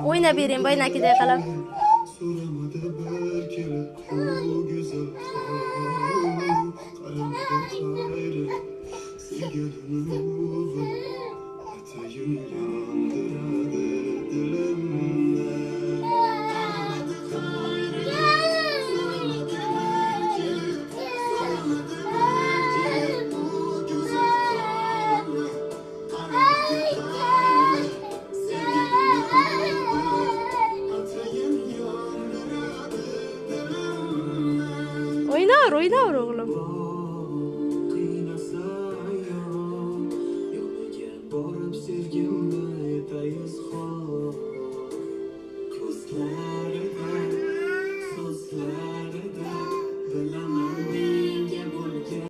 O'ynab bering, boynakiday qilib. So'ramadi berkilib bu güzel qaramadi qayrilib sevgilimni o'g'il atayim yondiradi dilimni qaramadi qayrilib so'ramadi berkilib so'ramadi berkilib bu güzel qaramadi qayrilib sevgilimni O'ynar, o'ynar.